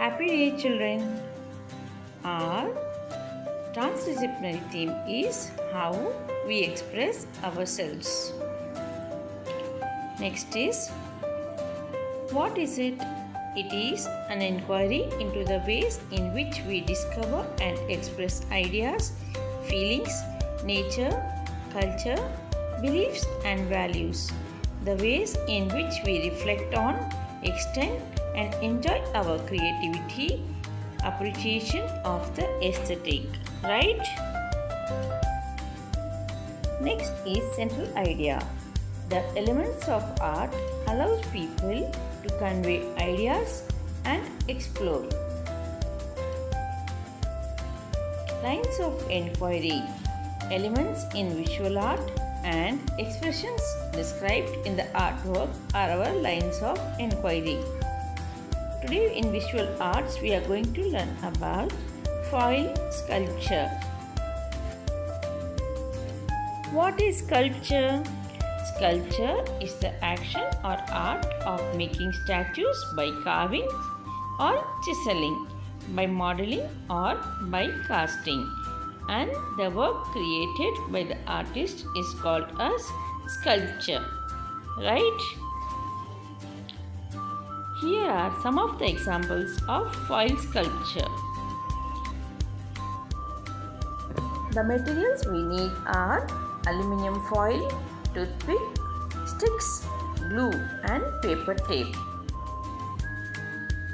Happy day, children. Our transdisciplinary theme is how we express ourselves. Next is, what is it? It is an inquiry into the ways in which we discover and express ideas, feelings, nature, culture, beliefs, and values. The ways in which we reflect on, extend, and enjoy our creativity, appreciation of the aesthetic, right? Next is central idea. The elements of art allows people to convey ideas and explore. Lines of inquiry. Elements in visual art and expressions described in the artwork are our lines of inquiry. Today in visual arts we are going to learn about foil sculpture. What is sculpture? Sculpture is the action or art of making statues by carving or chiseling, by modeling or by casting, and the work created by the artist is called as sculpture, right? Here are some of the examples of foil sculpture. The materials we need are aluminium foil, toothpick, sticks, glue and paper tape.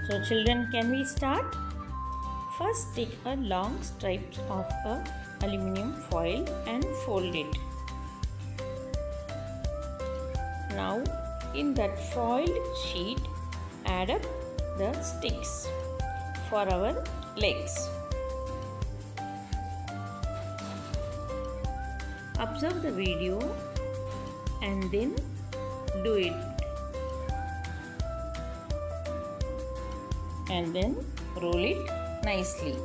So children, can we start? First take a long stripe of a aluminium foil and fold it. Now in that foiled sheet add up the sticks for our legs. Observe the video and then do it. And then roll it nicely.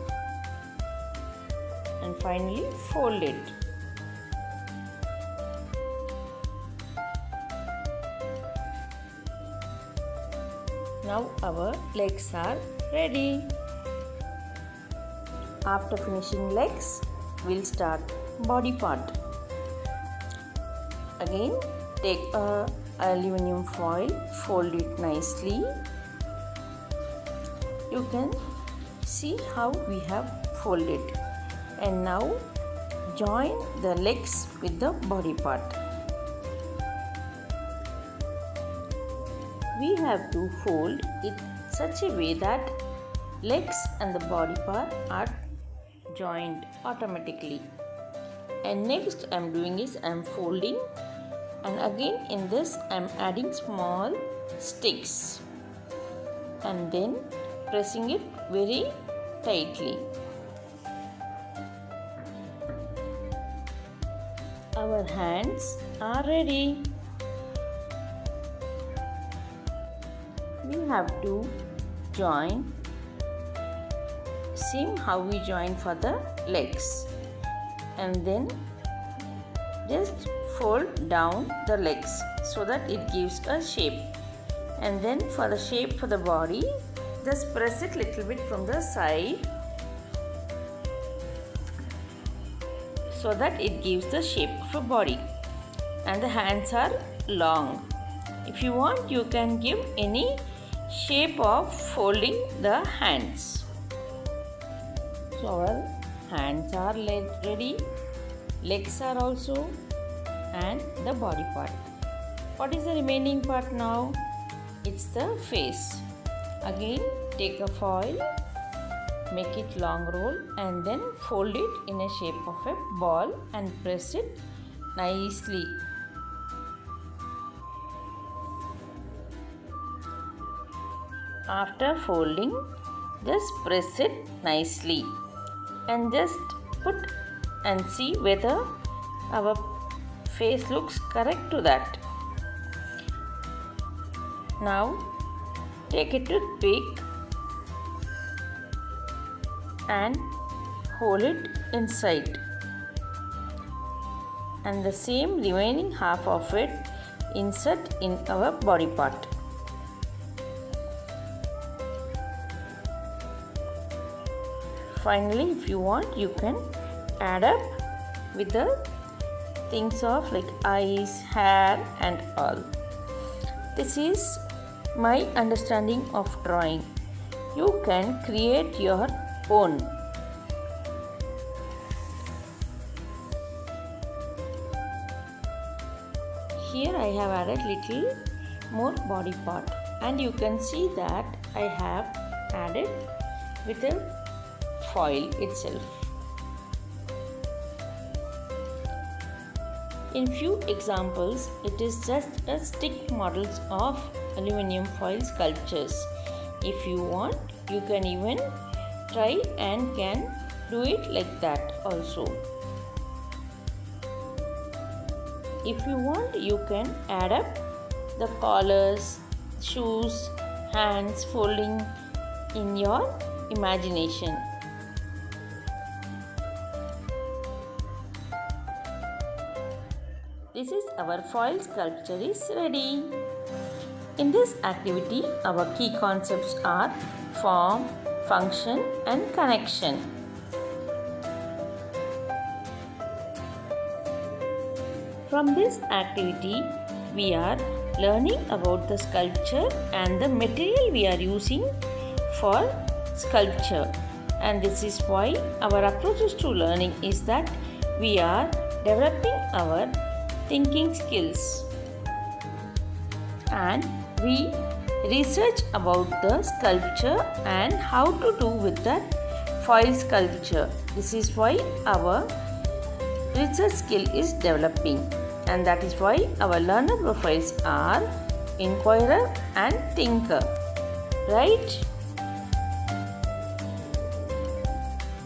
And finally fold it. Now our legs are ready. After finishing legs, we'll start body part. Again, take a aluminium foil, fold it nicely. You can see how we have folded. And now join the legs with the body part. We have to fold it such a way that legs and the body part are joined automatically. And next I am doing is I am folding, and again in this I am adding small sticks and then pressing it very tightly. Our hands are ready. We have to join same how we join for the legs, and then just fold down the legs so that it gives a shape. And then for the shape for the body, just press it little bit from the side so that it gives the shape of a body. And the hands are long. If you want, you can give any shape of folding the hands. So our hands are ready, legs are also, and the body part. What is the remaining part now? It's the face. Again, take a foil, make it long roll, and then fold it in a shape of a ball and press it nicely. After folding, just press it nicely and just put and see whether our face looks correct to that. Now take a toothpick and hold it inside, and the same remaining half of it insert in our body part. Finally, if you want, you can add up with the things of like eyes, hair and all. This is my understanding of drawing. You can create your own. Here I have added little more body part, and you can see that I have added with a foil itself. In few examples, it is just a stick models of aluminum foil sculptures. If you want, you can even try and can do it like that also. If you want, you can add up the collars, shoes, hands folding in your imagination. This is our foil sculpture is ready. In this activity, our key concepts are form, function and connection. From this activity, we are learning about the sculpture and the material we are using for sculpture. And this is why our approaches to learning is that we are developing our thinking skills. And we research about the sculpture and how to do with that foil sculpture. This is why our research skill is developing, and that is why our learner profiles are inquirer and thinker, right?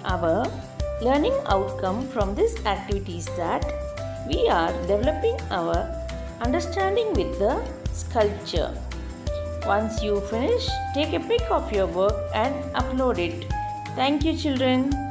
Our learning outcome from this activity is that we are developing our understanding with the sculpture. Once you finish, take a pic of your work and upload it. Thank you, children.